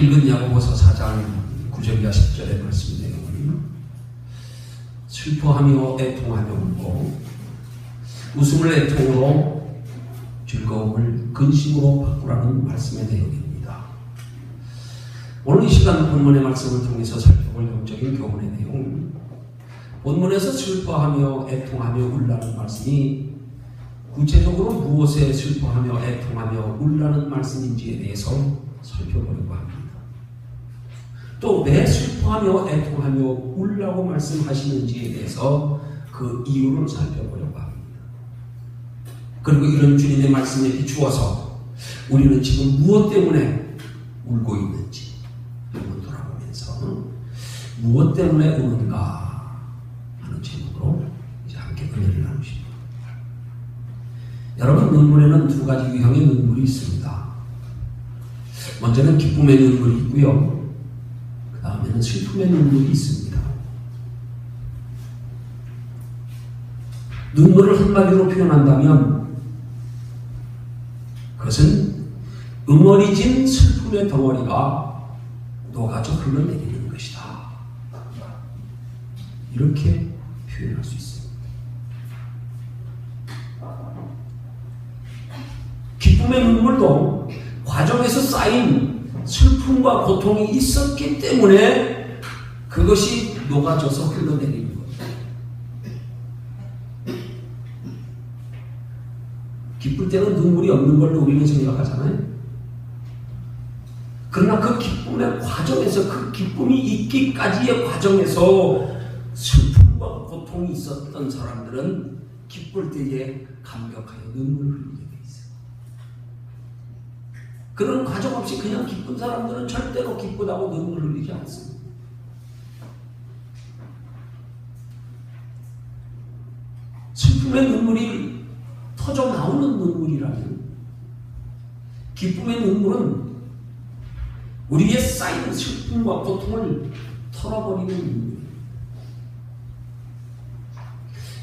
읽은 야고보서 4장 9절과 10절의 말씀 내용은 슬퍼하며 애통하며 울고 웃음을 애통으로 즐거움을 근심으로 바꾸라는 말씀의 내용입니다. 오늘 이 시간 본문의 말씀을 통해서 살펴볼 영적인 교훈의 내용, 본문에서 슬퍼하며 애통하며 울라는 말씀이 구체적으로 무엇에 슬퍼하며 애통하며 울라는 말씀인지에 대해서 살펴보려고 합니다. 또 왜 슬퍼하며 애통하며 울라고 말씀하시는지에 대해서 그 이유를 살펴보려고 합니다. 그리고 이런 주님의 말씀에 비추어서 우리는 지금 무엇 때문에 울고 있는지 한번 돌아보면서 무엇 때문에 우는가 하는 제목으로 이제 함께 은혜를 나누십니다. 여러분, 눈물에는 두 가지 유형의 눈물이 있습니다. 먼저는 기쁨의 눈물이 있고요, 그 다음에는 슬픔의 눈물이 있습니다. 눈물을 한마디로 표현한다면 그것은 응어리진 슬픔의 덩어리가 녹아져 흘러내리는 것이다, 이렇게 표현할 수 있습니다. 기쁨의 눈물도 과정에서 쌓인 슬픔과 고통이 있었기 때문에 그것이 녹아져서 흘러내리는 겁니다. 기쁠 때는 눈물이 없는 걸로 우리는 생각하잖아요. 그러나 그 기쁨의 과정에서, 그 기쁨이 있기까지의 과정에서 슬픔과 고통이 있었던 사람들은 기쁠 때에 감격하여 눈물을 흘리게 돼 있어요. 그런 과정 없이 그냥 기쁜 사람들은 절대로 기쁘다고 눈물을 흘리지 않습니다. 슬픔의 눈물이 터져 나오는 눈물이라면 기쁨의 눈물은 우리의 쌓인 슬픔과 고통을 털어버리는 눈물입니다.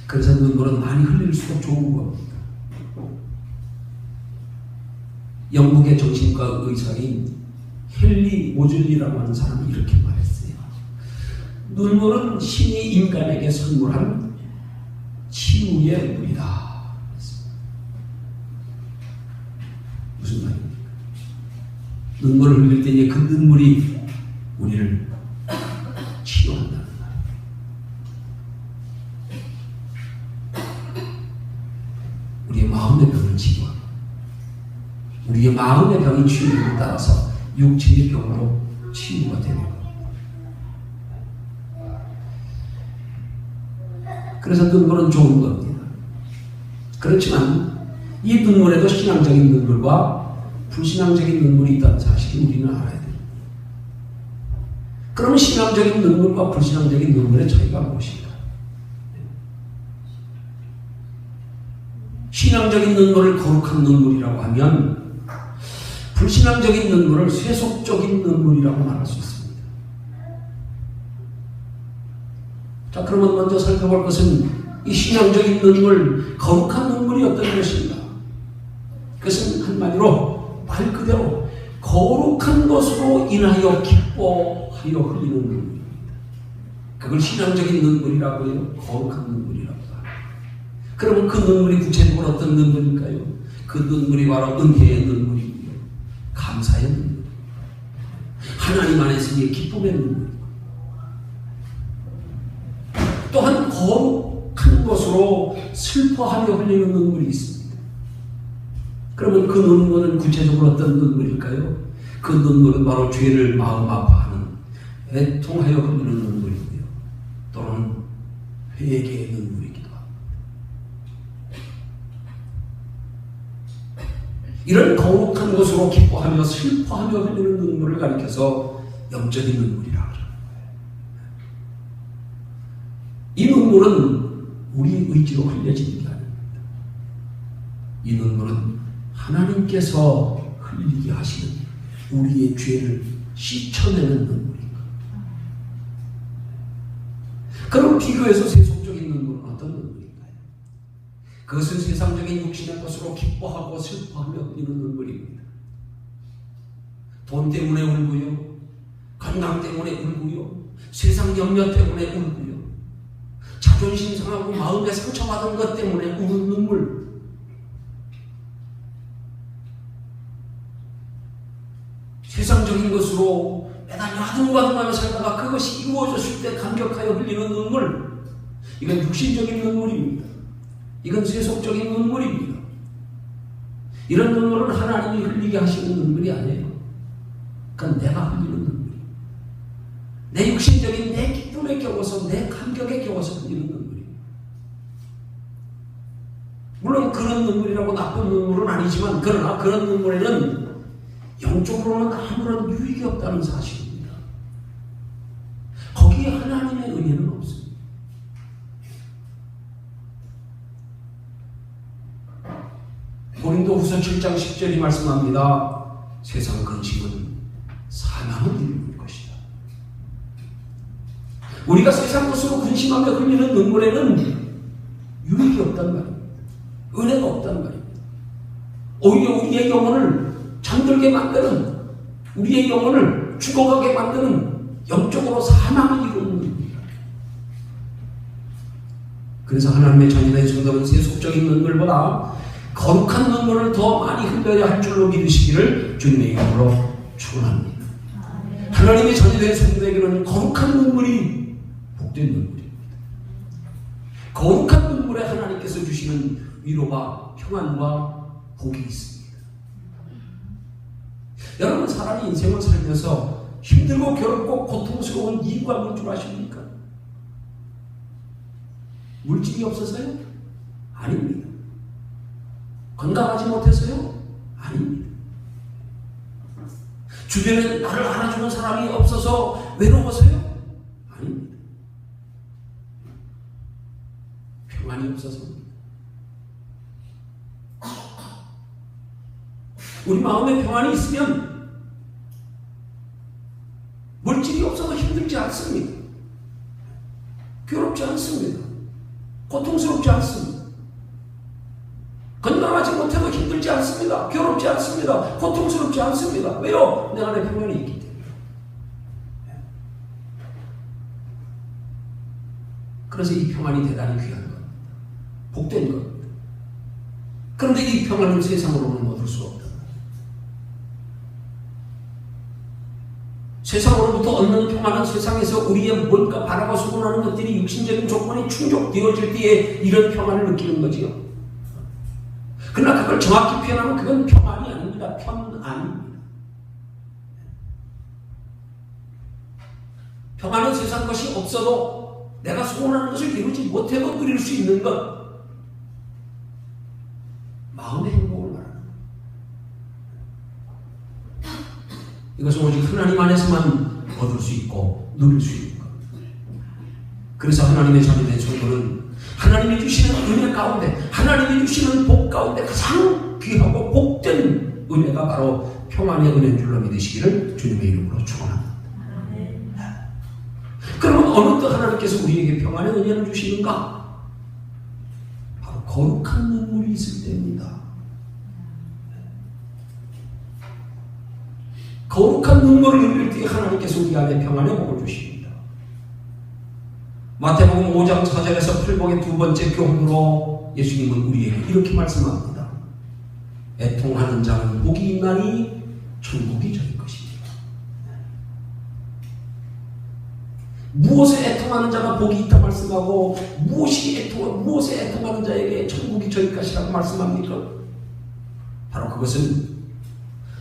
그래서 눈물은 많이 흘릴수록 좋은 겁니다. 영국의 정신과 의사인 헨리 모즐리라고 하는 사람이 이렇게 말했어요. 눈물은 신이 인간에게 선물한 치유의 물이다. 무슨 말입니까? 눈물을 흘릴 때에 그 눈물이 우리를 치유한다는 말이에요. 우리의 마음의 병을 치유합니다. 우리의 마음의 병이 치유에 따라서 육체의 병으로 치유가 되는 겁니다. 그래서 눈물은 좋은 겁니다. 그렇지만 이 눈물에도 신앙적인 눈물과 불신앙적인 눈물이 있다는 사실을 우리는 알아야 됩니다. 그러면 신앙적인 눈물과 불신앙적인 눈물의 차이가 무엇인가? 신앙적인 눈물을 거룩한 눈물이라고 하면 불신앙적인 눈물을 세속적인 눈물이라고 말할 수 있습니다. 자, 그러면 먼저 살펴볼 것은 이 신앙적인 눈물, 거룩한 눈물이 어떤 것인가? 그것은 한마디로 말 그대로 거룩한 것으로 인하여 기뻐하여 흘리는 눈물입니다. 그걸 신앙적인 눈물이라고 해요. 거룩한 눈물이라고 합니다. 그러면 그 눈물이 구체적으로 어떤 눈물일까요? 그 눈물이 바로 은혜의 눈물이고요, 감사의 눈물, 하나님 안에서의 기쁨의 눈물, 또한 거룩한 것으로 슬퍼하며 흘리는 눈물이 있습니다. 그러면 그 눈물은 구체적으로 어떤 눈물일까요? 그 눈물은 바로 죄를 마음 아파하는 애통하여 흘리는 눈물이고요, 또는 회개의 눈물이기도 합니다. 이런 거룩한 것으로 기뻐하며 슬퍼하며 흘리는 눈물을 가리켜서 영적인 눈물이라고 합니다. 이 눈물은 우리의 의지로 흘려지는 게 아닙니다. 이 눈물은 하나님께서 흘리게 하시는 우리의 죄를 씻어내는 눈물입니다. 그럼 비교해서 세속적인 눈물은 어떤 눈물인가요? 그것은 세상적인 육신의 것으로 기뻐하고 슬퍼하며 흘리는 눈물입니다. 돈 때문에 울고요. 건강 때문에 울고요. 세상 염려 때문에 울고요. 자존심 상하고 마음에 상처받은 것 때문에 우는 눈물. 세상적인 것으로 매달 아둥바둥하며 살다가 그것이 이루어졌을 때 감격하여 흘리는 눈물. 이건 육신적인 눈물입니다. 이건 세속적인 눈물입니다. 이런 눈물은 하나님이 흘리게 하시는 눈물이 아니에요. 그건 내가 흘리는 눈물이에요. 내 육신적인 내 기쁨에 겨워서 내 감격에 겨워서 흘리는 눈물이에요. 물론 그런 눈물이라고 나쁜 눈물은 아니지만 그러나 그런 눈물에는 영적으로는 아무런 유익이 없다는 사실입니다. 거기에 하나님의 은혜는 없습니다. 고린도후서 7장 10절이 말씀합니다. 세상 근심은 사망을 이루는 것이다. 우리가 세상 것으로 근심하며 흘리는 눈물에는 유익이 없단 말입니다. 은혜가 없단 말입니다. 오히려 우리의 영혼을 잠들게 만드는, 우리의 영혼을 죽어가게 만드는 영적으로 사망을 이루는 눈물이다. 그래서 하나님의 자녀된 성도는 세속적인 눈물보다 거룩한 눈물을 더 많이 흘려야 할 줄로 믿으시기를 주님의 이름으로 축원합니다. 하나님의 자녀된 성도에게는 거룩한 눈물이 복된 눈물입니다. 거룩한 눈물에 하나님께서 주시는 위로와 평안과 복이 있습니다. 여러분, 사람이 인생을 살면서 힘들고 괴롭고 고통스러운 이유가 뭘 줄 아십니까? 물질이 없어서요? 아닙니다. 건강하지 못해서요? 아닙니다. 주변에 나를 알아주는 사람이 없어서 외로워서요? 아닙니다. 평안이 없어서입니다. 우리 마음에 평안이 있으면 물질이 없어도 힘들지 않습니다. 괴롭지 않습니다. 고통스럽지 않습니다. 건강하지 못해도 힘들지 않습니다. 괴롭지 않습니다. 고통스럽지 않습니다. 왜요? 내 안에 평안이 있기 때문에. 그래서 이 평안이 대단히 귀한 겁니다. 복된 겁니다. 그런데 이 평안은 세상으로는 얻을 수 없다. 세상으로부터 얻는 평안은 세상에서 우리의 뭔가 바라고 수고하는 것들이 육신적인 조건이 충족되어질 때에 이런 평안을 느끼는 거지요. 그러나 그걸 정확히 표현하면 그건 평안이 아닙니다. 편안입니다. 평안은 세상 것이 없어도 내가 소원하는 것을 이루지 못해도 누릴 수 있는 것. 마음의 행복을 말하는 것. 이것은 오직 하나님 안에서만 얻을 수 있고 누릴 수 있는 것. 그래서 하나님의 자녀된 성도는 하나님이 주시는 은혜 가운데, 하나님이 주시는 복 가운데 가장 귀하고 복된 은혜가 바로 평안의 은혜인 줄로 믿으시기를 주님의 이름으로 축원합니다. 그러면 어느 때 하나님께서 우리에게 평안의 은혜를 주시는가? 바로 거룩한 눈물이 있을 때입니다. 거룩한 눈물을 흘릴 때 하나님께서 우리 안에 평안의 복을 주십니다. 마태복음 5장 4절에서 풀복의 두 번째 교훈으로 예수님은 우리에게 이렇게 말씀합니다. 애통하는 자는 복이 있나니 천국이 저희 것입니다. 무엇에 애통하는 자가 복이 있다 말씀하고 무엇에 애통하는 자에게 천국이 저희 것이라고 말씀합니까? 바로 그것은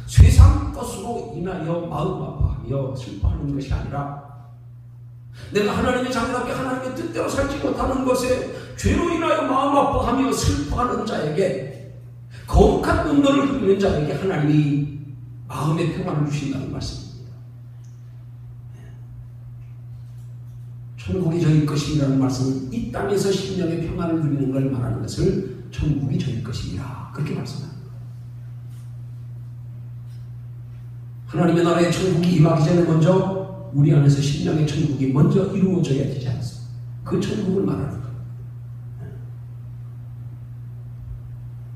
세상 것으로 인하여 마음 아파하며 슬퍼하는 것이 아니라 내가 하나님의 자녀답게 하나님의 뜻대로 살지 못하는 것에 죄로 인하여 마음 아파하며 슬퍼하는 자에게, 거룩한 눈물을 흘리는 자에게 하나님이 마음의 평안을 주신다는 말씀입니다. 천국이 저희 것이라는 말씀은 이 땅에서 심령의 평안을 누리는 걸 말하는 것을 천국이 저희 것이라 그렇게 말씀합니다. 하나님의 나라의 천국이 임하기 전에 먼저 우리 안에서 심령의 천국이 먼저 이루어져야 되지 않습니까? 그 천국을 말하는 거예요.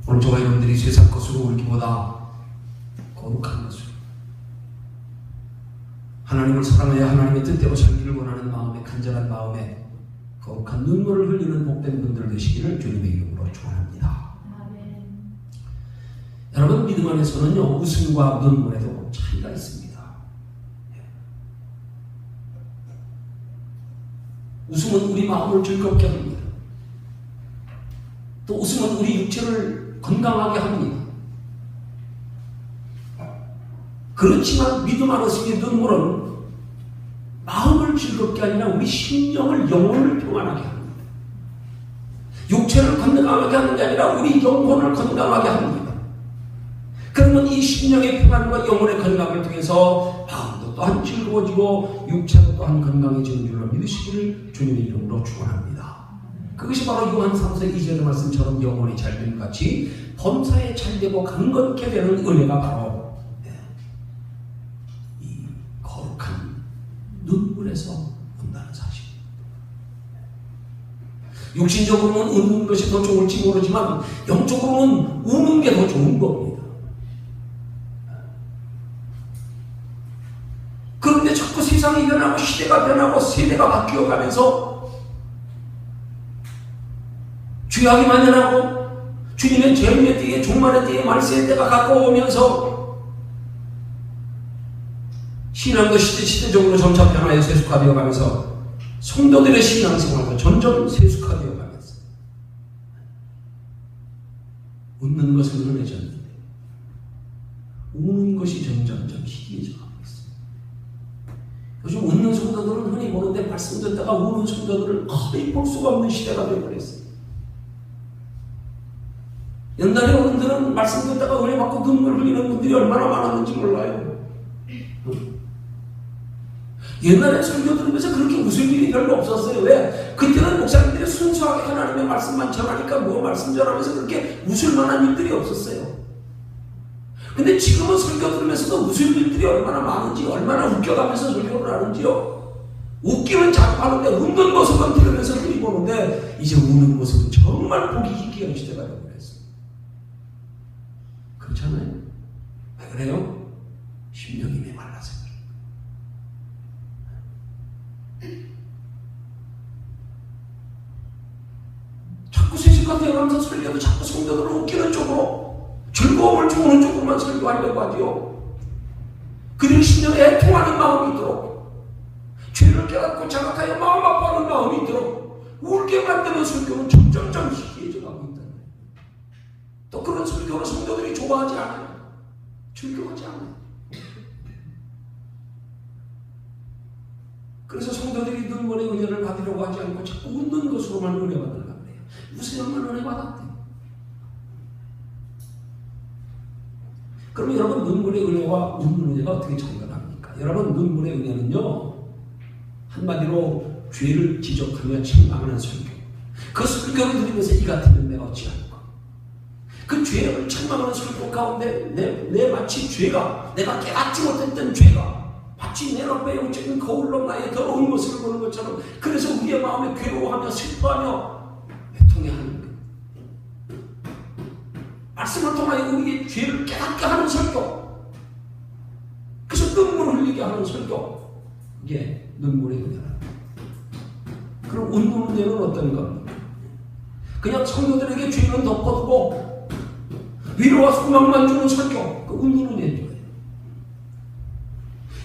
오늘 저와 여러분들이 세상 것으로 울기보다 거룩한 것으로, 하나님을 사랑하여 하나님의 뜻대로 살기를 원하는 마음에, 간절한 마음에 거룩한 눈물을 흘리는 복된 분들 되시기를 주님의 이름으로 축원합니다. 여러분, 믿음 안에서는요, 웃음과 눈물에도 차이가 있습니다. 웃음은 우리 마음을 즐겁게 합니다. 또 웃음은 우리 육체를 건강하게 합니다. 그렇지만 믿음 안에서의 눈물은 마음을 즐겁게 아니라 우리 심령을, 영혼을 평안하게 합니다. 육체를 건강하게 하는 게 아니라 우리 영혼을 건강하게 합니다. 그러면 이 심령의 평안과 영혼의 건강을 통해서 마음도 또한 즐거워지고 육체도 또한 건강해지는 줄로 믿으시기를 주님의 이름으로 축원합니다. 그것이 바로 요한 3서 2절의 말씀처럼 영혼이 잘됨 같이 범사에 잘되고 강건케 되는 은혜가 바로 이 거룩한 눈물에서 온다는 사실입니다. 육신적으로는 웃는 것이 더 좋을지 모르지만 영적으로는 우는 게 더 좋은 겁니다. 그런데 자꾸 세상이 변하고 시대가 변하고 세대가 바뀌어가면서 죄악이 만연하고 주님의 재림의 때에, 종말의 때에, 말세의 때가 가까워오면서 신앙도 시대적으로 점차 변화해 세속화되어 가면서 성도들의 신앙생활도 점점 세속화되어 가면서 웃는 것은 흔해졌는데 우는 것이 점점점 희귀해져 가고 있습니다. 요즘 웃는 성도들은 흔히 보는데 말씀 듣다가 우는 성도들을 거의 볼 수가 없는 시대가 되어버렸어요. 옛날에 어른들은 말씀 듣다가 은혜 받고 눈물 흘리는 분들이 얼마나 많았는지 몰라요. 옛날에 설교 들으면서 그렇게 웃을 일이 별로 없었어요. 왜? 그때는 목사님들이 순수하게 하나님의 말씀만 전하니까 뭐 말씀 전하면서 그렇게 웃을 만한 일들이 없었어요. 근데 지금은 설교 들으면서도 웃을 일들이 얼마나 많은지, 얼마나 웃겨가면서 설교를 하는지요. 웃기는 자꾸 하는데 웃는 모습은 들으면서 흔히 보는데 이제 우는 모습은 정말 보기 희귀한 시대가 되어버렸어요. 그렇잖아요. 왜 그래요? 심령이 메말라서 그래요. 자꾸 세식과 되어가면서 설교도 자꾸 성도들을 웃기는 쪽으로, 즐거움을 주는 쪽으로만 설교하려고 하지요. 그들의 심령에 애통하는 마음이 있도록, 죄를 깨닫고 자각하여 마음 아파하는 마음이 있도록 울게 만드는 설교는 점점점 희귀해져 가고 있다. 또 그런 설교를 성도들이 좋아하지 않아요. 즐거워하지 않아요. 그래서 성도들이 눈물의 은혜를 받으려고 하지 않고 자꾸 웃는 것으로만 은혜 받으려고 해요. 웃으려면 은혜 받았대요. 그럼 여러분, 눈물의 은혜와 웃는 은혜가 어떻게 차이가 납니까? 여러분, 눈물의 은혜는요, 한마디로 죄를 지적하며 책망하는 설교. 그 설교를 들으면서 이 같은 은혜가 어찌하는가? 그 죄를 책망하는 설교 가운데 내 마치 죄가, 내가 깨닫지 못했던 죄가 마치 내 앞에 영적인 거울로 나의 더러운 모습을 보는 것처럼, 그래서 우리의 마음에 괴로워하며 슬퍼하며 애통해하는 것. 말씀을 통하여 우리의 죄를 깨닫게 하는 설교, 그래서 눈물을 흘리게 하는 설교, 이게 눈물의 은혜라. 그럼 웃는 은혜는 어떤 겁니까? 그냥 성도들에게 죄는 덮어두고 위로와 소망만 주는 설교, 그 웃는 은혜죠.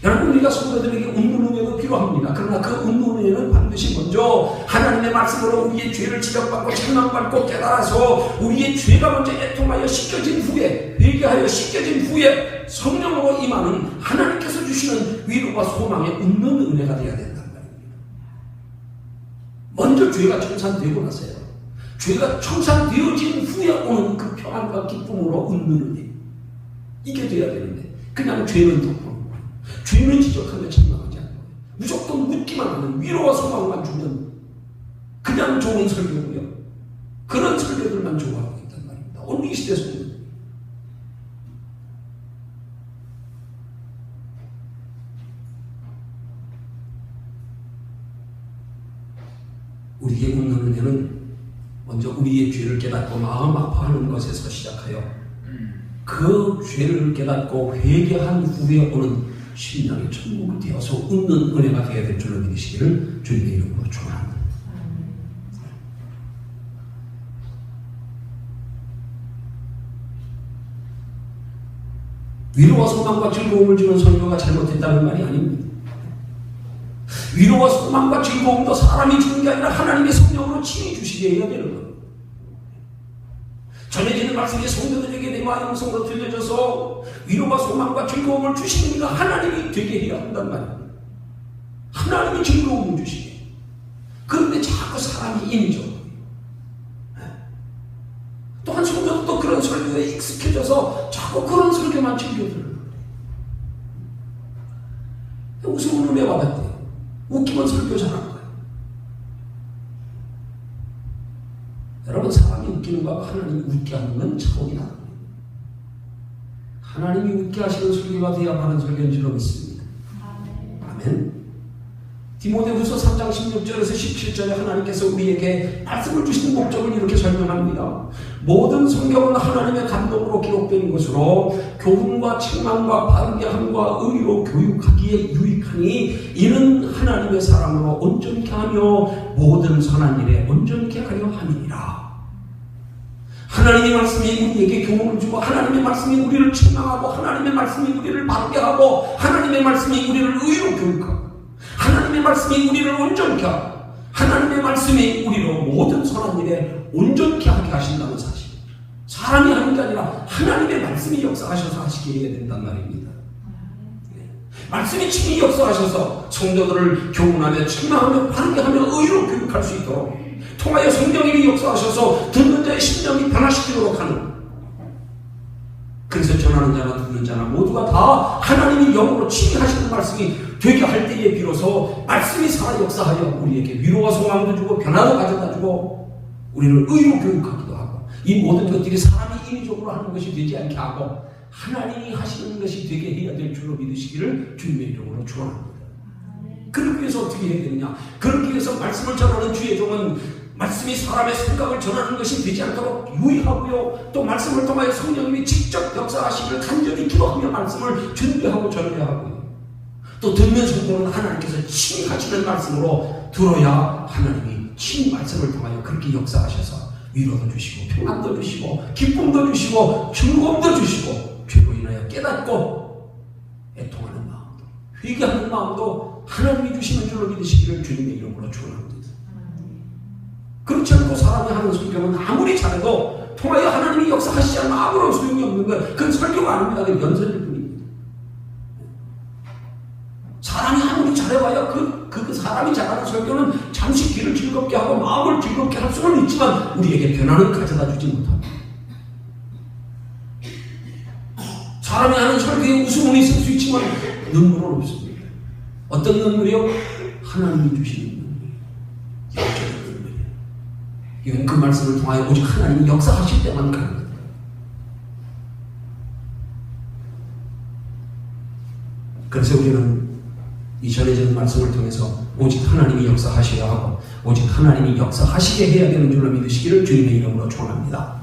여러분, 우리가 성도들에게 웃는 은혜도 필요합니다. 그러나 그 웃는 은혜는 반드시 먼저 하나님의 말씀으로 우리의 죄를 지적받고 책망받고 깨달아서 우리의 죄가 먼저 애통하여 씻겨진 후에, 회개하여 씻겨진 후에 성령으로 임하는 하나님께서 주시는 위로와 소망의 웃는 은혜가 되어야 된다는 말입니다. 먼저 죄가 청산되고 나서요, 죄가 청산되어진 후에 오는 그 평안과 기쁨으로 웃는 은혜, 이게 돼야 되는데 그냥 죄는 덮고 죄는 지적하며 책망하지 않는 거예요. 무조건 웃기만 하는, 위로와 소망만 주면 그냥 좋은 설교고요. 그런 설교들만 좋아하고 있단 말입니다. 오늘 이 시대 성도들. 우리에게 웃는 은혜는 먼저 우리의 죄를 깨닫고 마음 아파하는 것에서 시작하여 그 죄를 깨닫고 회개한 후에 오는 심령이 천국이 되어서 웃는 은혜가 되어야 될 줄로 믿으시기를 주님의 이름으로 축원합니다. 위로와 소망과 즐거움을 주는 설교가 잘못했다는 말이 아닙니다. 위로와 소망과 즐거움도 사람이 주는 게 아니라 하나님의 성령으로 친히 주시게 해야 되는 겁니다. 전해지는 말씀이 성도들에게 내 마음의 음성으로 들려져서 위로와 소망과 즐거움을 주시는 이가 하나님이 되게 해야 한단 말입니다. 하나님이 즐거움을 주시게. 그런데 자꾸 사람이 인위적으로. 또한 성도도 그런 설교에 익숙해져서 자꾸 그런 설교만 즐겨들는 거예요. 웃음은 은혜 받았대요. 웃기면 설교 잘하는 거예요. 여러분, 사람이 웃기는 거하고 하나님이 웃게 하는 건 차원이 다른 거예요. 하나님이 웃게 하시는 설교가 되어야 하는 설교인 줄로 믿습니다. 아멘. 디모데후서 3장 16절에서 17절에 하나님께서 우리에게 말씀을 주시는 목적을 이렇게 설명합니다. 모든 성경은 하나님의 감동으로 기록된 것으로 교훈과 책망과 바르게 함과 의로 교육하기에 유익하니 이는 하나님의 사람으로 온전케 하며 모든 선한 일에 온전케 하려 함이니라. 하나님의 말씀이 우리에게 교훈을 주고 하나님의 말씀이 우리를 책망하고 하나님의 말씀이 우리를 바르게 하고 하나님의 말씀이 우리를 의로 교육하고 하나님의 말씀이 우리를 온전케 하고 하나님의 말씀이 우리로 모든 선한 일에 온전케 하게 하신다는 사실. 사람이 하는 게 아니라 하나님의 말씀이 역사하셔서 하시게 해야 된단 말입니다. 말씀이 친히 역사하셔서 성도들을 교훈하며 책망하며 바르게 하며 의로 교육할 수 있도록 통하여 성령님이 역사하셔서 듣는 자의 심령이 변화시키도록 하는. 그래서 전하는 자나 듣는 자나 모두가 다 하나님이 영으로 친히 하시는 말씀이 되게 할 때에 비로소 말씀이 살아 역사하여 우리에게 위로와 소망도 주고 변화도 가져다 주고 우리를 의로 교육하기도 하고 이 모든 것들이 사람이 인위적으로 하는 것이 되지 않게 하고 하나님이 하시는 것이 되게 해야 될 줄로 믿으시기를 주님의 이름으로 축원합니다. 그러기 위해서 어떻게 해야 되느냐? 그러기 위해서 말씀을 전하는 주의 종은 말씀이 사람의 생각을 전하는 것이 되지 않도록 유의하고요. 또 말씀을 통하여 성령님이 직접 역사하시기를 간절히 기도하며 말씀을 준비하고 전해야 하고요. 또 듣는 성도는 하나님께서 친히 하시는 말씀으로 들어야 하나님이 친히 말씀을 통하여 그렇게 역사하셔서 위로도 주시고 평안도 주시고 기쁨도 주시고 즐거움도 주시고 죄로 인하여 깨닫고 애통하는 마음도 회개하는 마음도 하나님이 주시는 줄로 믿으시기를 주님의 이름으로 축원합니다. 그렇지 않고 사람이 하는 설교는 아무리 잘해도 통하여 하나님이 역사하시지 않으면 아무런 소용이 없는 거예요. 그건 설교가 아닙니다. 그건 연설일 뿐입니다. 사람이 아무리 잘해봐야 그 사람이 잘하는 설교는 잠시 귀를 즐겁게 하고 마음을 즐겁게 할 수는 있지만 우리에게 변화는 가져다 주지 못합니다. 사람이 하는 설교에 웃음은 있을 수 있지만 눈물은 없습니다. 어떤 눈물이요? 하나님이 주시는 눈물이에요. 영적인 눈물이에요. 이건 그 말씀을 통하여 오직 하나님이 역사하실 때만 가능합니다. 그래서 우리는 이 전해지는 말씀을 통해서 오직 하나님이 역사하셔야 하고 오직 하나님이 역사하시게 해야 되는 줄로 믿으시기를 주님의 이름으로 축원합니다.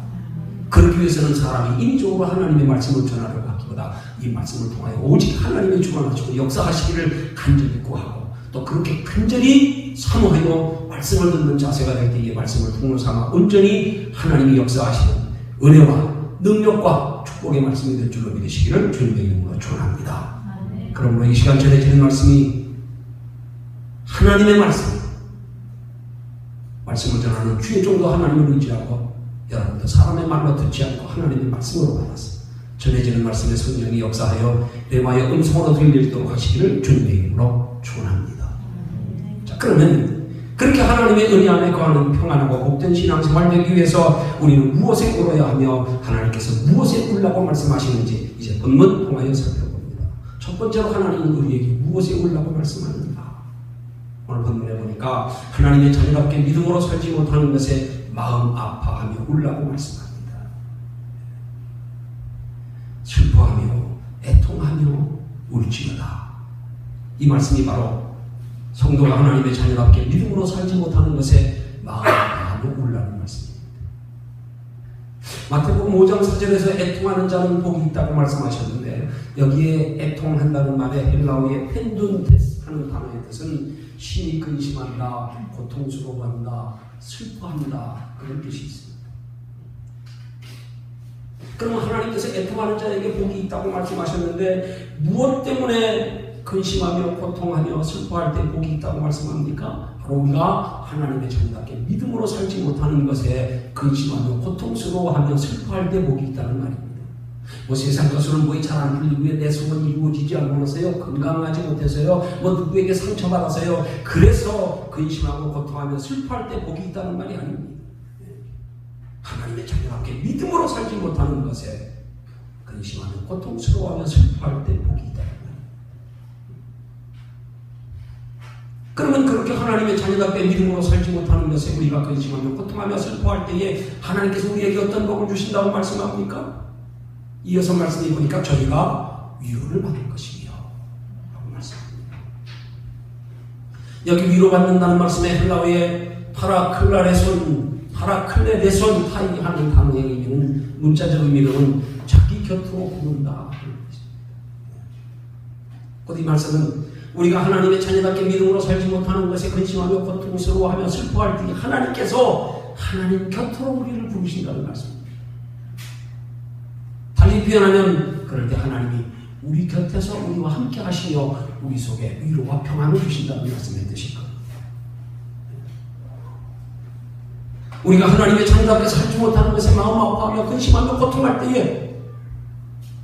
그러기 위해서는 사람이 인위적으로 하나님의 말씀을 전하려고 하기보다 이 말씀을 통하여 오직 하나님이 주관하시고 역사하시기를 간절히 구하고 또 그렇게 간절히 사모하여 말씀을 듣는 자세가 될 때에 말씀을 통로 삼아 온전히 하나님이 역사하시는 은혜와 능력과 축복의 말씀이 될 줄로 믿으시기를 주님의 이름으로 축원합니다. 그러므로 이 시간 전해지는 말씀이 하나님의 말씀을 전하는 주의 종도 하나님을 의지하고 여러분도 사람의 말로 듣지 않고 하나님의 말씀으로 받아서 전해지는 말씀의 성령이 역사하여 레마의 음성으로 들리도록 하시기를 주님의 이름으로 축원합니다. 자, 그러면 그렇게 하나님의 은혜 안에 거하는 평안하고 복된 신앙생활 되기 위해서 우리는 무엇에 울어야 하며 하나님께서 무엇에 울라고 말씀하시는지 이제 본문 통하여 살펴봅니다. 첫 번째로 하나님은 우리에게 무엇에 울라고 말씀하는가? 오늘 본문에 보니까 하나님의 자녀답게 믿음으로 살지 못하는 것에 마음 아파하며 울라고 말씀합니다. 슬퍼하며 애통하며 울지어다. 이 말씀이 바로 성도가 하나님의 자녀답게 믿음으로 살지 못하는 것에 마음 아파하며 울라는 말씀입니다. 마태복음 5장 4절에서 애통하는 자는 복이 있다고 말씀하셨는데 여기에 애통한다는 말의 헬라어의 펜둔테스 하는 단어의 뜻은 심히 근심한다, 고통스러워한다, 슬퍼한다 그런 뜻이 있습니다. 그러면 하나님께서 애통하는 자에게 복이 있다고 말씀하셨는데 무엇 때문에 근심하며 고통하며 슬퍼할 때 복이 있다고 말씀합니까? 바로 우리가 하나님의 자녀답게 믿음으로 살지 못하는 것에 근심하며 고통스러워하며 슬퍼할 때 복이 있다는 말입니다. 뭐 세상 것으로는 뭐 잘 안 풀리고 내 소원이 이루어지지 않고서요, 건강하지 못해서요, 뭐 누구에게 상처받아서요, 그래서 근심하고 고통하며 슬퍼할 때 복이 있다는 말이 아닙니다. 하나님의 자녀답게 믿음으로 살지 못하는 것에 근심하며 고통스러워하며 슬퍼할 때 복이 있다는 말입니다. 그러면 그렇게 하나님의 자녀답게 믿음으로 살지 못하는 것에 우리가 근심하며 고통하며 슬퍼할 때에 하나님께서 우리에게 어떤 복을 주신다고 말씀합니까? 이어서 말씀해 보니까 저희가 위로를 받을 것이며 라고 말씀합니다. 여기 위로받는다는 말씀에 헬라어의 파라클레레손 하는 단어의 의미는 문자적 의미로는 자기 곁으로 부른다. 곧 이 말씀은 우리가 하나님의 자녀답게 믿음으로 살지 못하는 것에 근심하며 고통스러워하며 슬퍼할 때 하나님께서 하나님 곁으로 우리를 부르신다는 말씀입니다. 달리 표현하면 그럴 때 하나님이 우리 곁에서 우리와 함께 하시며 우리 속에 위로와 평안을 주신다는 말씀의 뜻일 겁니다. 우리가 하나님의 자녀답게 살지 못하는 것에 마음 아파하며 근심하며 고통할 때에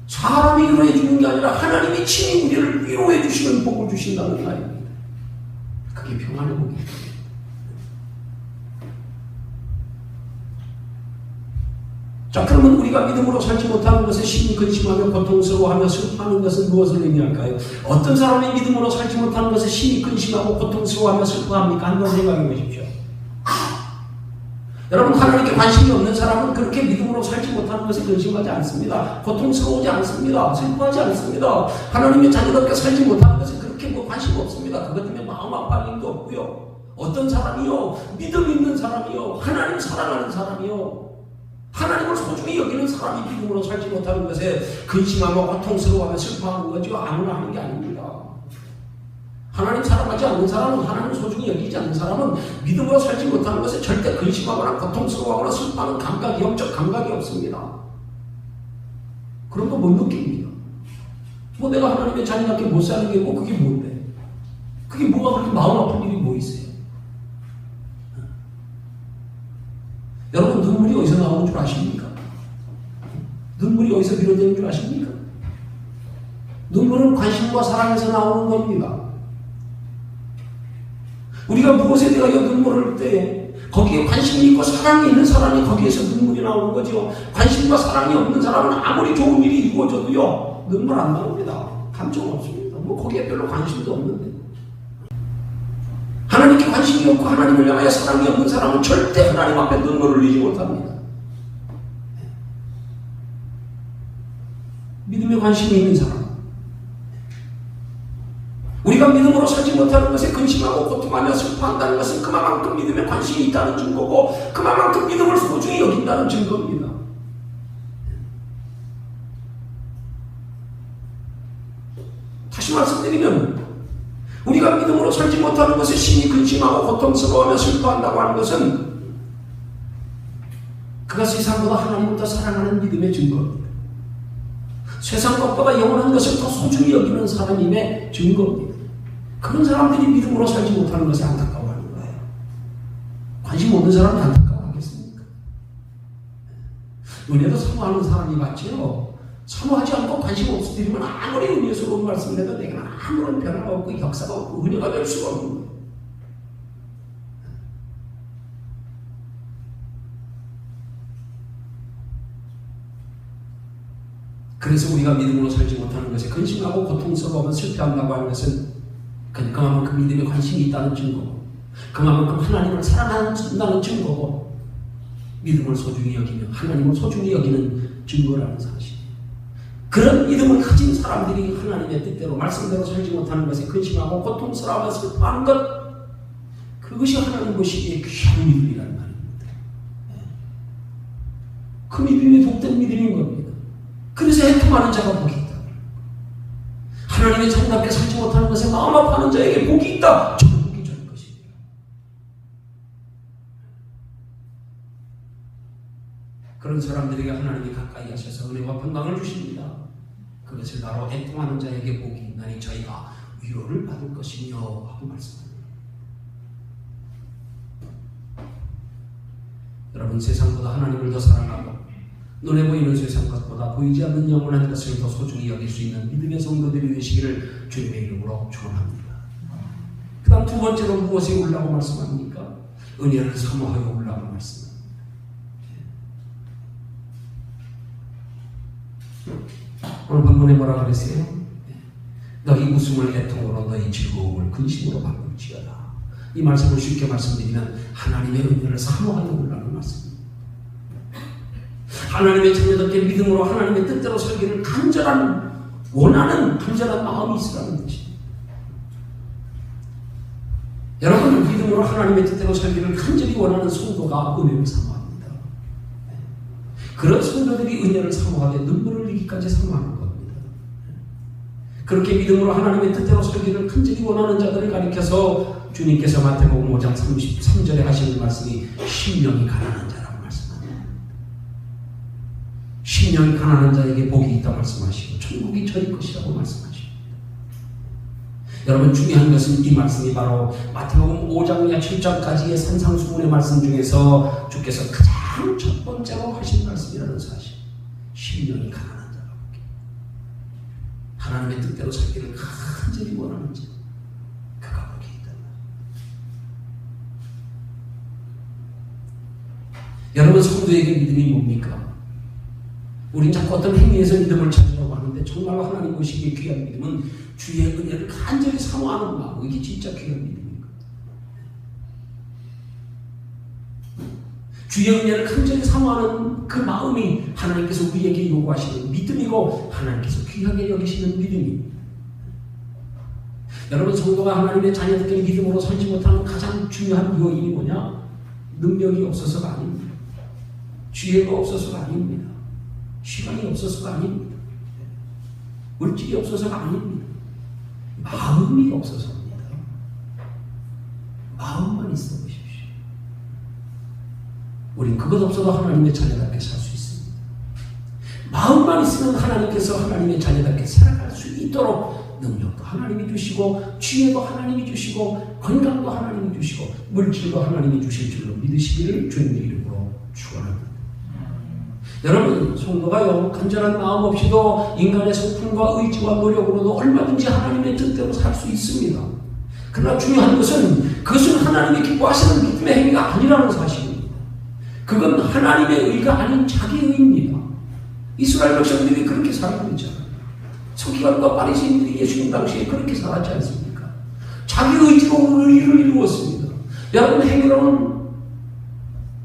사람이 위로해 주는 게 아니라 하나님이 친히 우리를 위로해 주시는 복을 주신다는 말입니다. 그게 평안의 복입니다. 자, 그러면 우리가 믿음으로 살지 못하는 것에 심히 근심하며 고통스러워하며 슬퍼하는 것은 무엇을 의미할까요? 어떤 사람이 믿음으로 살지 못하는 것에 심히 근심하고 고통스러워하며 슬퍼합니까? 한번 생각해 보십시오. 여러분, 하나님께 관심이 없는 사람은 그렇게 믿음으로 살지 못하는 것에 근심하지 않습니다. 고통스러우지 않습니다. 슬퍼하지 않습니다. 하나님의 자녀답게 살지 못하는 것에 그렇게 관심 없습니다. 그것 때문에 마음 아파할 일도 없고요. 어떤 사람이요, 믿음 있는 사람이요, 하나님 사랑하는 사람이요, 하나님을 소중히 여기는 사람이 믿음으로 살지 못하는 것에 근심하며 고통스러워하며 슬퍼하는 거죠. 아무나 하는 게 아닙니다. 하나님 사랑하지 않는 사람은, 하나님 소중히 여기지 않는 사람은 믿음으로 살지 못하는 것에 절대 근심하거나 고통스러워하거나 슬퍼하는 감각이, 영적 감각이 없습니다. 그런 거 못 느낍니다. 뭐 내가 하나님의 자녀답게 못 사는 게 뭐 그게 뭔데? 그게 뭐가 그렇게 마음 아픈 일이 뭐 있어요? 여러분, 눈물이 어디서 나오는 줄 아십니까? 눈물이 어디서 비롯되는 줄 아십니까? 눈물은 관심과 사랑에서 나오는 겁니다. 우리가 무엇에 대하여 눈물을 흘릴 때 거기에 관심이 있고 사랑이 있는 사람이 거기에서 눈물이 나오는 거죠. 관심과 사랑이 없는 사람은 아무리 좋은 일이 이루어져도요, 눈물 안 나옵니다. 감정 없습니다. 뭐 거기에 별로 관심도 없는데. 하나님께 관심이 없고 하나님을 향하여 사랑이 없는 사람은 절대 하나님 앞에 눈물을 흘리지 못합니다. 믿음에 관심이 있는 사람, 우리가 믿음으로 살지 못하는 것에 근심하고 고통하며 슬퍼한다는 것은 그만큼 믿음에 관심이 있다는 증거고 그만큼 믿음을 소중히 여긴다는 증거입니다. 다시 말씀드리면 우리가 믿음으로 살지 못하는 것에 심히 근심하고 고통스러워하며 슬퍼한다고 하는 것은 그가 세상보다 하나님을 더 사랑하는 믿음의 증거입니다. 세상 것보다 영원한 것을 더 소중히 여기는 사람임의 증거입니다. 그런 사람들이 믿음으로 살지 못하는 것에 안타까워하는 거예요. 관심 없는 사람이 안타까워하겠습니까? 은혜도 사모하는 사람이 맞지요. 사모하지 않고 관심 없으면 아무리 은혜스러운 말씀을 해도 내게는 아무런 변화가 없고 역사가 없고 은혜가 될 수가 없는 거예요. 그래서 우리가 믿음으로 살지 못하는 것에 근심하고 고통스러워하며 슬퍼한다고 하는 것은 그만큼 믿음에 관심이 있다는 증거고 그만큼 하나님을 사랑한다는 증거고 믿음을 소중히 여기며 하나님을 소중히 여기는 증거라는 사실. 그런 믿음을 가진 사람들이 하나님의 뜻대로 말씀대로 살지 못하는 것에 근심하고 고통스러워하며 슬퍼하는 것, 그것이 하나님 보시기에 귀한 믿음이라는 말입니다. 그 믿음이 복된 믿음인 겁니다. 그래서 애통하는 자가 복이 있다. 하나님의 자녀답게 살지 못하는 것에 마음 아파하는 자에게 복이 있다. 저는 복이 줄 것입니다. 그런 사람들에게 하나님이 가까이 하셔서 은혜와 평강을 주십니다. 그것을 바로 애통하는 자에게 복이 있나니 저희가 위로를 받을 것이며 하고 말씀합니다. 여러분, 세상보다 하나님을 더 사랑하고 눈에 보이는 세상 것보다 보이지 않는 영원한 것을 더 소중히 여길 수 있는 믿음의 성도들이 되시기를 주님의 이름으로 축원합니다. 그 다음 두 번째로 무엇에 올라고 말씀합니까? 은혜를 사모하여 올라고 말씀합니다. 오늘 본문에 뭐라 그랬어요? 너희 웃음을 애통으로 너희 즐거움을 근심으로 바꿀지어다. 이 말씀을 쉽게 말씀드리면 하나님의 은혜를 사모하여 올라는 말씀입니다. 하나님의 자녀답게 믿음으로 하나님의 뜻대로 살기를 원하는 간절한 마음이 있으라는 것입니다. 여러분, 믿음으로 하나님의 뜻대로 살기를 간절히 원하는 성도가 은혜를 사모합니다. 그런 성도들이 은혜를 사모하되 눈물을 흘리기까지 사모하는 겁니다. 그렇게 믿음으로 하나님의 뜻대로 살기를 간절히 원하는 자들을 가리켜서 주님께서 마태복음 5장 33절에 하시는 말씀이 심령이 가난한 자라고 말씀합니다. 심령이 가난한 자에게 복이 있다고 말씀하시고 천국이 저희 것이라고 말씀하십니다. 여러분, 중요한 것은 이 말씀이 바로 마태복음 5장이나 7장까지의 산상수훈의 말씀 중에서 주께서 가장 첫 번째로 하신 말씀이라는 사실. 심령이 가난한 자라고. 하나님의 뜻대로 살기를 간절히 원하는 자. 그가 복이 있다. 여러분, 성도에게 믿음이 뭡니까? 우린 자꾸 어떤 행위에서 믿음을 찾으려고 하는데 정말로 하나님 보시기에 귀한 믿음은 주의 은혜를 간절히 사모하는 마음. 이게 진짜 귀한 믿음입니다. 주의 은혜를 간절히 사모하는 그 마음이 하나님께서 우리에게 요구하시는 믿음이고 하나님께서 귀하게 여기시는 믿음입니다. 여러분, 성도가 하나님의 자녀들께 믿음으로 살지 못하는 가장 중요한 요인이 뭐냐? 능력이 없어서가 아닙니다. 지혜가 없어서가 아닙니다. 시간이 없어서가 아닙니다. 물질이 없어서가 아닙니다. 마음이 없어서입니다. 마음만 있어 보십시오. 우린 그것 없어도 하나님의 자녀답게 살 수 있습니다. 마음만 있으면 하나님께서 하나님의 자녀답게 살아갈 수 있도록 능력도 하나님이 주시고 지혜도 하나님이 주시고 건강도 하나님이 주시고 물질도 하나님이 주실 줄로 믿으시기를 주님의 이름으로 축원합니다. 여러분, 성도가요 간절한 마음 없이도 인간의 성품과 의지와 노력으로도 얼마든지 하나님의 뜻대로 살 수 있습니다. 그러나 중요한 것은 그것은 하나님이 기뻐하시는 믿음의 행위가 아니라는 사실입니다. 그건 하나님의 의가 아닌 자기의 의입니다. 이스라엘 백성들이 그렇게 살고 있잖아요. 서기관과 바리새인들이 예수님 당시에 그렇게 살았지 않습니까? 자기 의지로 의를 이루었습니다. 여러분, 행위로는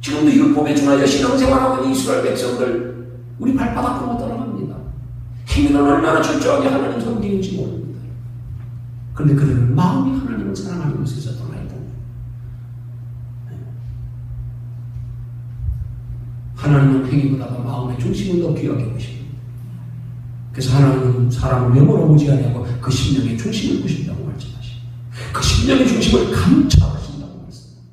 지금도 율법에 준하여 신앙생활하고 있는 이스라엘 백성들 우리 발바닥 못 따라갑니다. 행위로는 얼마나 철저하게 하나님 섬기는지 모릅니다. 그런데 그들은 마음이 하나님을 사랑하는 것에서 떠나 있다. 하나님은 행위보다가 마음의 중심을 더 귀하게 보십니다. 그래서 하나님은 사람을 외모로 보지 아니하고 그 심령의 중심을 보신다고 말씀하십니다. 그 심령의 중심을 감찰하신다고 말씀합니다.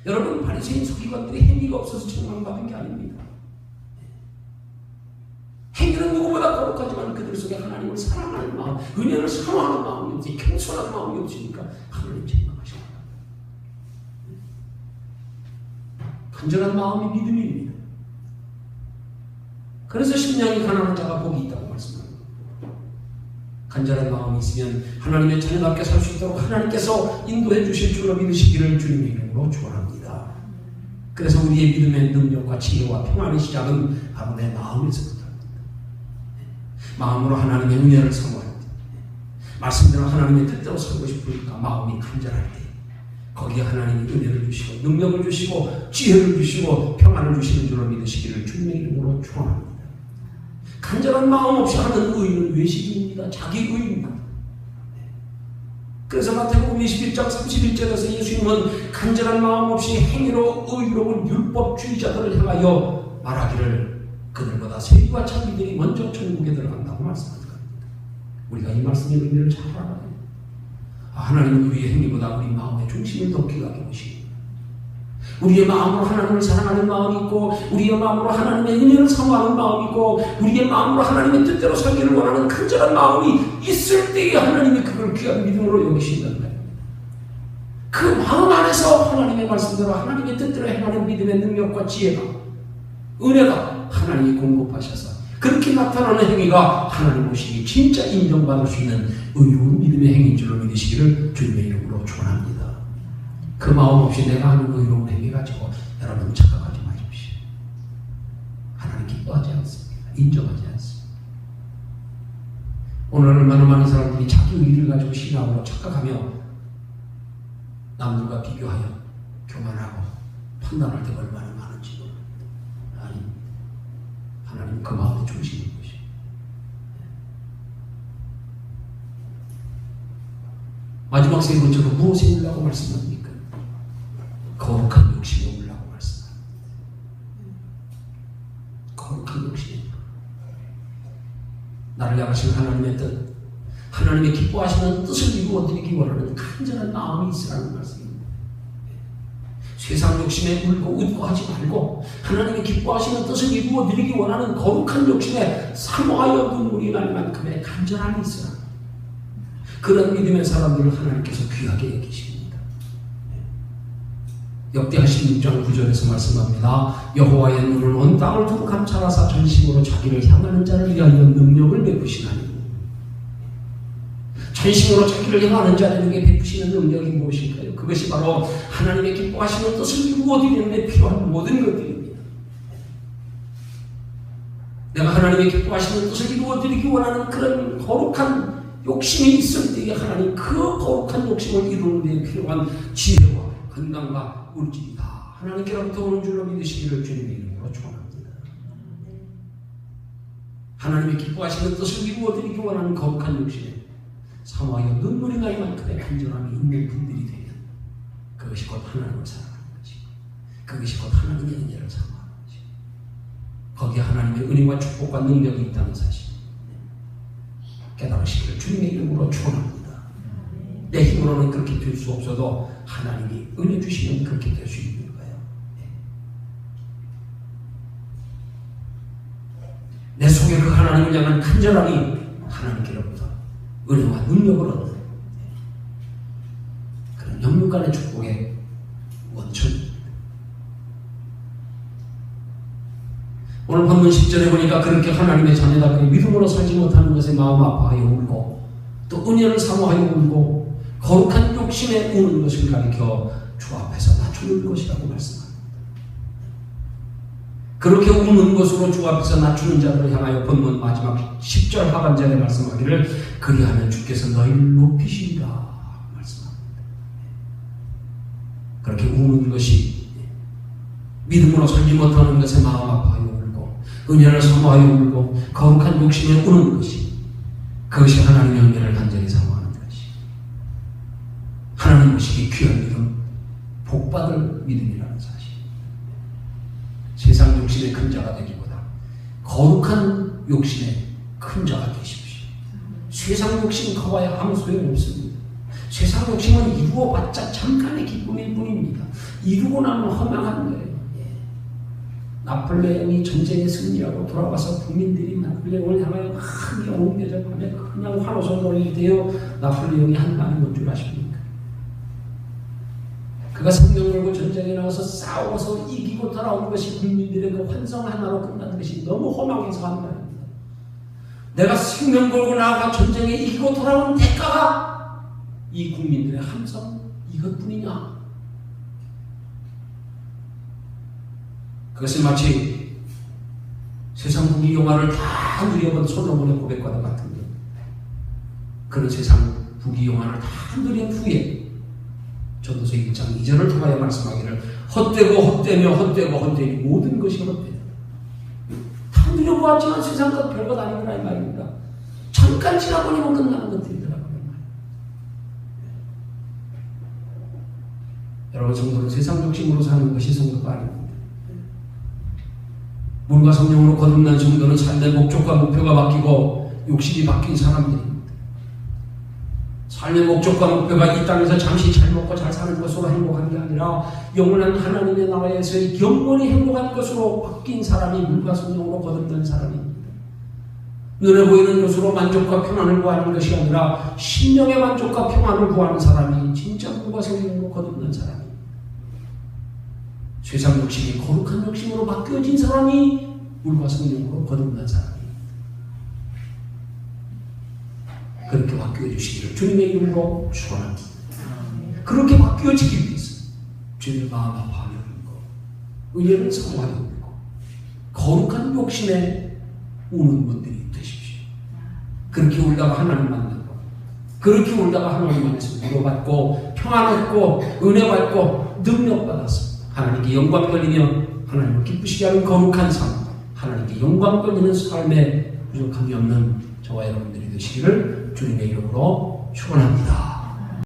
여러분, 바리새인 서기관들이 행위가 없어서 책망받은 게 아닙니다. 행위는 누구보다 거룩하지만 그들 속에 하나님을 사랑하는 마음, 은혜를 사랑하는 마음이 없으니 겸손한 마음이 없으니까 하나님 책망하십니다. 간절한 마음이 믿음입니다. 그래서 심령이 가난한 자가 복이 있다고 말씀합니다. 간절한 마음이 있으면 하나님의 자녀답게 살 수 있도록 하나님께서 인도해 주실 줄로 믿으시기를 주님의 이름으로 축원합니다. 그래서 우리의 믿음의 능력과 지혜와 평안의 시작은 바로 내 마음에서부터 합니다. 마음으로 하나님의 은혜를 사모할 때, 말씀대로 하나님의 뜻대로 살고 싶으니까 마음이 간절할 때 거기에 하나님이 은혜를 주시고 능력을 주시고 지혜를 주시고 평안을 주시는 줄로 믿으시기를 주님의 이름으로 축원합니다. 간절한 마음 없이 하는 의는 외식입니다. 자기 의입니다. 그래서 마태복음 21장 31절에서 예수님은 간절한 마음 없이 행위로 의로운 율법주의자들을 향하여 말하기를 그들보다 세리와 천비들이 먼저 천국에 들어간다고 말씀하십니다. 우리가 이 말씀의 의미를 잘 알아야 돼요. 하나님은 우리의 행위보다 우리 마음의 중심을 더 귀하게 보시고 우리의 마음으로 하나님을 사랑하는 마음이 있고 우리의 마음으로 하나님의 은혜를 사모하는 마음이 있고 우리의 마음으로 하나님의 뜻대로 살기를 원하는 간절한 마음이 있을 때에 하나님이 그걸 귀한 믿음으로 여기신다는 거예요. 그 마음 안에서 하나님의 말씀대로 하나님의 뜻대로 행하는 믿음의 능력과 지혜가 은혜가 하나님이 공급하셔서 그렇게 나타나는 행위가 하나님 보시기 진짜 인정받을 수 있는 의로운 믿음의 행위인 줄로 믿으시기를 주님의 이름으로 축원합니다. 그 마음 없이 내가 하는 의로운 행위 가지고 여러분 착각하지 마십시오. 하나님 기뻐하지 않습니다. 인정하지 않습니다. 오늘 얼마나 많은 사람들이 자기 의를 가지고 신앙으로 착각하며 남들과 비교하여 교만하고 판단할 때가 얼마나 많은지 모릅니다. 아니, 하나님 그 마음의 중심인 것이에요. 마지막 세 번째로 무엇에 울라고 말씀합니까? 거룩한 욕심에 울라고 말씀합니다. 거룩한 욕심. 나를 향하신 하나님의 뜻, 하나님의 기뻐하시는 뜻을 이루어드리기 원하는 간절한 마음이 있으라는 말씀입니다. 세상 욕심에 울고 웃고 하지 말고 하나님의 기뻐하시는 뜻을 이루어드리기 원하는 거룩한 욕심에 사모하여 눈물이 날 만큼의 간절함이 있으라. 그런 믿음의 사람들을 하나님께서 귀하게 여기십니다. 역대하 16장 9절에서 말씀합니다. 여호와의 눈을 온 땅을 두루 감찰하사 전심으로 자기를 향하는 자를 위하여 능력을 베푸시나니 전심으로 자기를 향하는 자들에게 베푸시는 능력이 무엇일까요? 그것이 바로 하나님의 기뻐하시는 뜻을 이루어드리는 데 필요한 모든 것들입니다. 내가 하나님의 기뻐하시는 뜻을 이루어드리기 원하는 그런 거룩한 욕심이 있을 때에 하나님 그 거룩한 욕심을 이루는 데 필요한 지혜와 건강과 물질이 다 하나님께로부터 오는 줄로 믿으시기를 주님의 이름으로 축원합니다. 하나님의 기뻐하시는 뜻을 이루어드리기 원하는 거룩한 욕심에 사모하여 눈물이 날 만큼의 간절함이 있는 분들이 되면 그것이 곧 하나님을 사랑하는 것이고 그것이 곧 하나님의 은혜를 사모하는 것이고 거기에 하나님의 은혜와 축복과 능력이 있다는 사실 깨달으시기를 주님의 이름으로 축원합니다. 내 힘으로는 그렇게 될 수 없어도 하나님이 은혜 주시면 그렇게 될 수 있는 거예요. 내 속에 그 하나님을 향한 간절함이 하나님께로부터 은혜와 능력을 얻는 그런 영육 간의 축복의 원천입니다. 오늘 본문 10절에 보니까 그렇게 하나님의 자녀답게 믿음으로 살지 못하는 것에 마음 아파하여 울고 또 은혜를 사모하여 울고 거룩한 욕심에 우는 것을 가리켜 주 앞에서 낮추는 것이라고 말씀합니다. 그렇게 우는 것으로 주 앞에서 낮추는 자들을 향하여 본문 마지막 10절 하반절에 말씀하기를 그리하면 주께서 너희를 높이시리라 말씀합니다. 그렇게 우는 것이 믿음으로 살지 못하는 것에 마음 아파하여 울고 은혜를 사모하여 울고 거룩한 욕심에 우는 것이 그것이 하나님의 은혜를 간절히 사모하는 것이 하나님 보시기 귀한 믿음 복받을 믿음이라는 사실. 세상 욕심의 큰 자가 되기보다 거룩한 욕심의 큰 자가 되십시오. 세상 욕심 커봐야 아무 소용없습니다. 세상 욕심은 이루어봤자 잠깐의 기쁨일 뿐입니다. 이루고 나면 허망한 거예요. 나폴레옹이 전쟁에 승리하고 돌아와서 국민들이 나폴레옹을 향하여 큰 영웅 대접하며 그냥 환호성 올릴 때요 나폴레옹이 한 말이 뭔 줄 아십니까? 그가 생명 걸고 전쟁에 나와서 싸워서 이기고 돌아온 것이 국민들의 그 환성 하나로 끝난 것이 너무 허망해서 한 말입니다. 내가 생명 걸고 나가 전쟁에 이기고 돌아온 대가가 이 국민들의 함성 이것뿐이냐? 그것은 마치 세상 부귀 영화를 다 누려본 솔로몬의 고백과도 같은데 그런 세상 부귀 영화를 다 누린 후에 전도서 1장 2절을 통하여 말씀하기를 헛되고 헛되며 헛되고 헛되니 모든 것이 헛되다. 다 누려보았지만 세상 것 별것 아니구나 이 말입니다. 잠깐 지나보니면 끝나는 것들이더라고요. 여러분 성도는 세상 욕심으로 사는 것이 성도가 아닙니다. 물과 성령으로 거듭난 성도는 삶의 목적과 목표가 바뀌고 욕심이 바뀐 사람들입니다. 삶의 목적과 목표가 이 땅에서 잠시 잘 먹고 잘 사는 것으로 행복한 게 아니라 영원한 하나님의 나라에서 영원히 행복한 것으로 바뀐 사람이 물과 성령으로 거듭난 사람입니다. 눈에 보이는 것으로 만족과 평안을 구하는 것이 아니라 심령의 만족과 평안을 구하는 사람이 진짜 물과 성령으로 거듭난 사람입니다. 세상 욕심이 거룩한 욕심으로 바뀌어진 사람이 물과 성령으로 거듭난 사람입니다. 그렇게 바뀌어 주시기를 주님의 이름으로 축원합니다. 그렇게 바뀌어지기 위해서 주님의 마음 아파하며 울고 의뢰를 사모하며 울고 거룩한 욕심에 우는 분들이 되십시오. 그렇게 울다가 하나님 만나고 그렇게 울다가 하나님 안에서 위로받고 평안 얻고 은혜 받고 능력 받아서 하나님께 영광 돌리며 하나님을 기쁘시게 하는 거룩한 삶, 하나님께 영광 돌리는 삶에 부족함이 없는 저와 여러분들이 되시기를 주님의 이름으로 축원합니다.